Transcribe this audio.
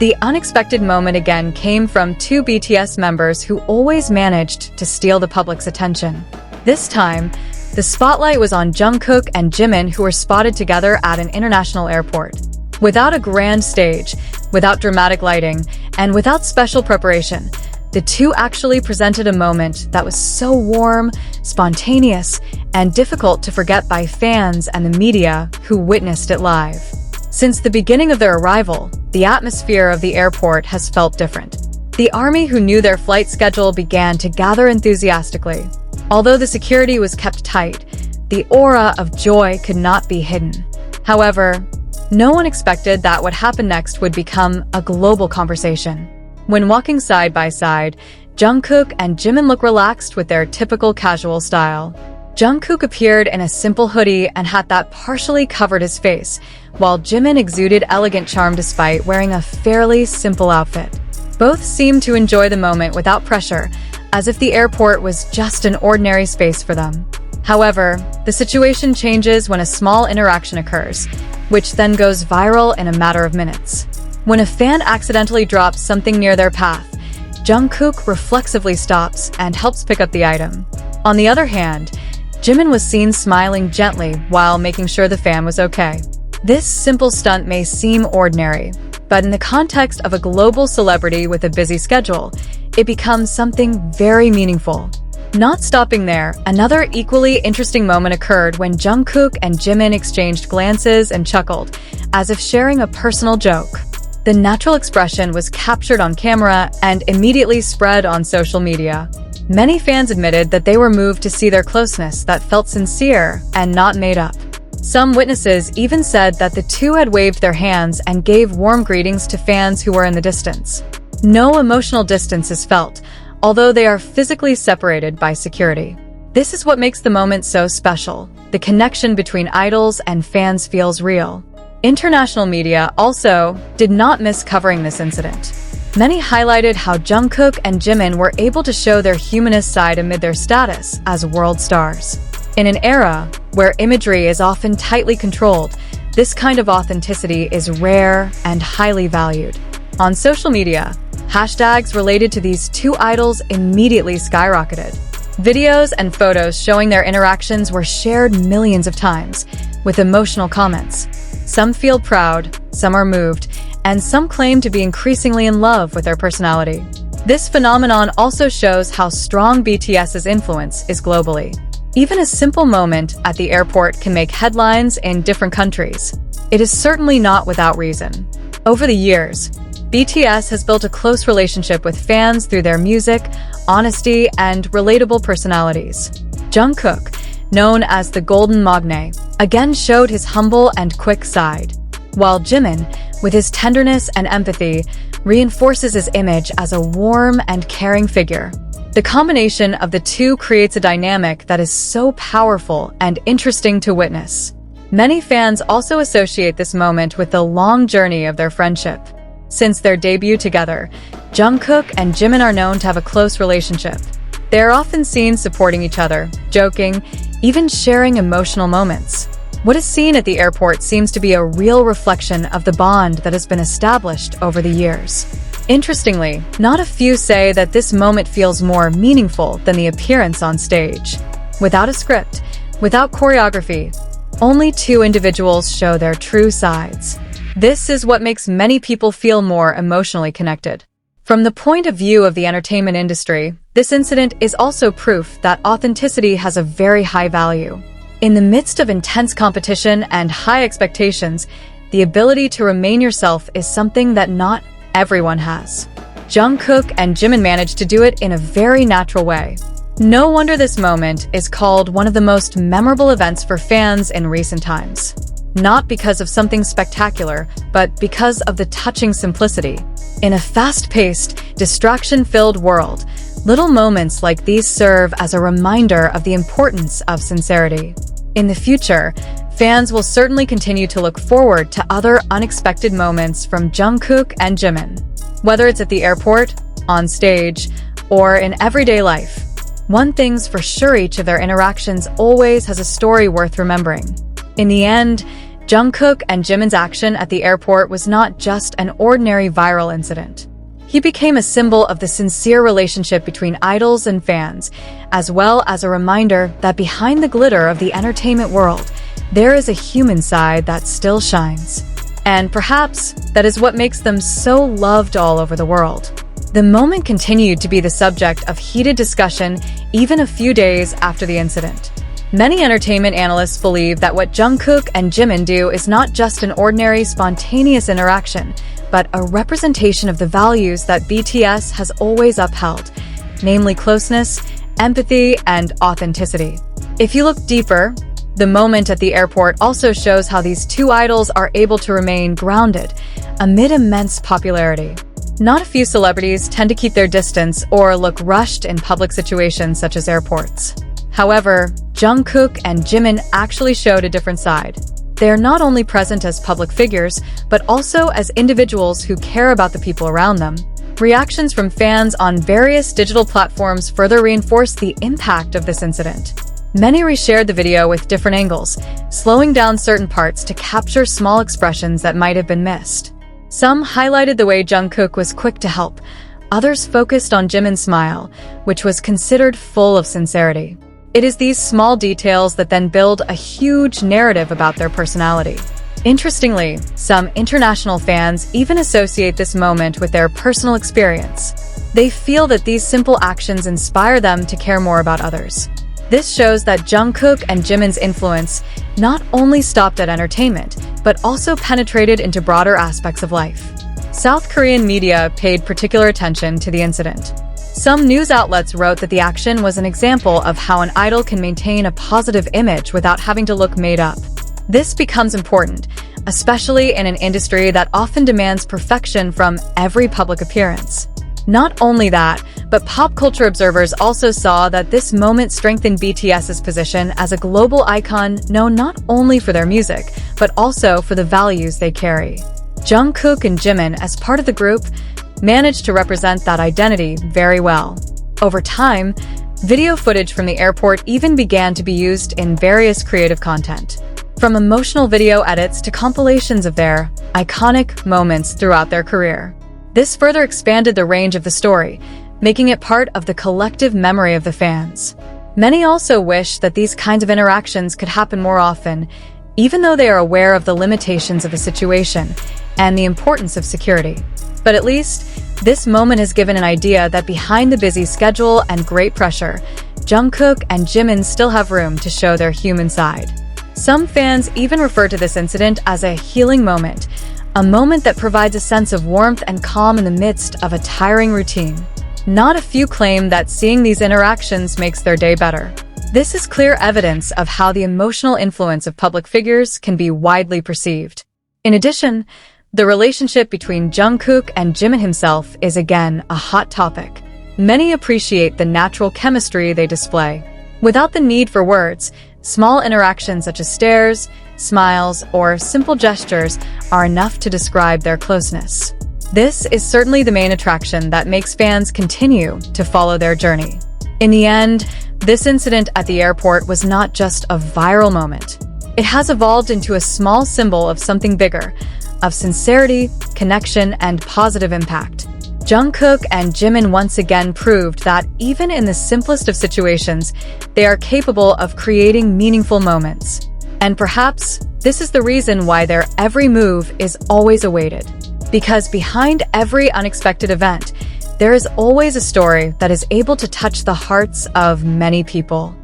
The unexpected moment again came from two BTS members who always managed to steal the public's attention. This time, the spotlight was on Jungkook and Jimin, who were spotted together at an international airport. Without a grand stage, without dramatic lighting, and without special preparation, the two actually presented a moment that was so warm, spontaneous, and difficult to forget by fans and the media who witnessed it live. Since the beginning of their arrival, the atmosphere of the airport has felt different. The army who knew their flight schedule began to gather enthusiastically. Although the security was kept tight, the aura of joy could not be hidden. However, no one expected that what happened next would become a global conversation. When walking side by side, Jungkook and Jimin look relaxed with their typical casual style. Jungkook appeared in a simple hoodie and hat that partially covered his face, while Jimin exuded elegant charm despite wearing a fairly simple outfit. Both seemed to enjoy the moment without pressure, as if the airport was just an ordinary space for them. However, the situation changes when a small interaction occurs, which then goes viral in a matter of minutes. When a fan accidentally drops something near their path, Jungkook reflexively stops and helps pick up the item. On the other hand, Jimin was seen smiling gently while making sure the fan was okay. This simple stunt may seem ordinary, but in the context of a global celebrity with a busy schedule, it becomes something very meaningful. Not stopping there, another equally interesting moment occurred when Jungkook and Jimin exchanged glances and chuckled, as if sharing a personal joke. The natural expression was captured on camera and immediately spread on social media. Many fans admitted that they were moved to see their closeness that felt sincere and not made up. Some witnesses even said that the two had waved their hands and gave warm greetings to fans who were in the distance. No emotional distance is felt, although they are physically separated by security. This is what makes the moment so special. The connection between idols and fans feels real. International media also did not miss covering this incident. Many highlighted how Jungkook and Jimin were able to show their humanist side amid their status as world stars. In an era where imagery is often tightly controlled, this kind of authenticity is rare and highly valued. On social media, hashtags related to these two idols immediately skyrocketed. Videos and photos showing their interactions were shared millions of times, with emotional comments. Some feel proud, some are moved, and some claim to be increasingly in love with their personality. This phenomenon also shows how strong BTS's influence is globally. Even a simple moment at the airport can make headlines in different countries. It is certainly not without reason. Over the years, BTS has built a close relationship with fans through their music, honesty, and relatable personalities. Jungkook, known as the Golden Magne, again showed his humble and quick side, while Jimin, with his tenderness and empathy, reinforces his image as a warm and caring figure. The combination of the two creates a dynamic that is so powerful and interesting to witness. Many fans also associate this moment with the long journey of their friendship. Since their debut together, Jungkook and Jimin are known to have a close relationship. They are often seen supporting each other, joking, even sharing emotional moments. What is seen at the airport seems to be a real reflection of the bond that has been established over the years. Interestingly, not a few say that this moment feels more meaningful than the appearance on stage. Without a script, without choreography, only two individuals show their true sides. This is what makes many people feel more emotionally connected. From the point of view of the entertainment industry, this incident is also proof that authenticity has a very high value. In the midst of intense competition and high expectations, the ability to remain yourself is something that not everyone has. Jungkook and Jimin managed to do it in a very natural way. No wonder this moment is called one of the most memorable events for fans in recent times. Not because of something spectacular, but because of the touching simplicity. In a fast-paced, distraction-filled world, little moments like these serve as a reminder of the importance of sincerity. In the future, fans will certainly continue to look forward to other unexpected moments from Jungkook and Jimin. Whether it's at the airport, on stage, or in everyday life, one thing's for sure: each of their interactions always has a story worth remembering. In the end, Jungkook and Jimin's action at the airport was not just an ordinary viral incident. He became a symbol of the sincere relationship between idols and fans, as well as a reminder that behind the glitter of the entertainment world, there is a human side that still shines. And perhaps that is what makes them so loved all over the world. The moment continued to be the subject of heated discussion even a few days after the incident. Many entertainment analysts believe that what Jungkook and Jimin do is not just an ordinary, spontaneous interaction, but a representation of the values that BTS has always upheld, namely closeness, empathy, and authenticity. If you look deeper, the moment at the airport also shows how these two idols are able to remain grounded amid immense popularity. Not a few celebrities tend to keep their distance or look rushed in public situations such as airports. However, Jungkook and Jimin actually showed a different side. They are not only present as public figures, but also as individuals who care about the people around them. Reactions from fans on various digital platforms further reinforced the impact of this incident. Many reshared the video with different angles, slowing down certain parts to capture small expressions that might have been missed. Some highlighted the way Jungkook was quick to help. Others focused on Jimin's smile, which was considered full of sincerity. It is these small details that then build a huge narrative about their personality. Interestingly, some international fans even associate this moment with their personal experience. They feel that these simple actions inspire them to care more about others. This shows that Jungkook and Jimin's influence not only stopped at entertainment, but also penetrated into broader aspects of life. South Korean media paid particular attention to the incident. Some news outlets wrote that the action was an example of how an idol can maintain a positive image without having to look made up. This becomes important, especially in an industry that often demands perfection from every public appearance. Not only that, but pop culture observers also saw that this moment strengthened BTS's position as a global icon known not only for their music, but also for the values they carry. Jungkook and Jimin, as part of the group, managed to represent that identity very well. Over time, video footage from the airport even began to be used in various creative content, from emotional video edits to compilations of their iconic moments throughout their career. This further expanded the range of the story, making it part of the collective memory of the fans. Many also wish that these kinds of interactions could happen more often, even though they are aware of the limitations of the situation and the importance of security. But at least, this moment has given an idea that behind the busy schedule and great pressure, Jungkook and Jimin still have room to show their human side. Some fans even refer to this incident as a healing moment, a moment that provides a sense of warmth and calm in the midst of a tiring routine. Not a few claim that seeing these interactions makes their day better. This is clear evidence of how the emotional influence of public figures can be widely perceived. In addition, the relationship between Jungkook and Jimin himself is again a hot topic. Many appreciate the natural chemistry they display. Without the need for words, small interactions such as stares, smiles, or simple gestures are enough to describe their closeness. This is certainly the main attraction that makes fans continue to follow their journey. In the end, this incident at the airport was not just a viral moment. It has evolved into a small symbol of something bigger, of sincerity, connection, and positive impact. Jungkook and Jimin once again proved that even in the simplest of situations, they are capable of creating meaningful moments. And perhaps this is the reason why their every move is always awaited. Because behind every unexpected event, there is always a story that is able to touch the hearts of many people.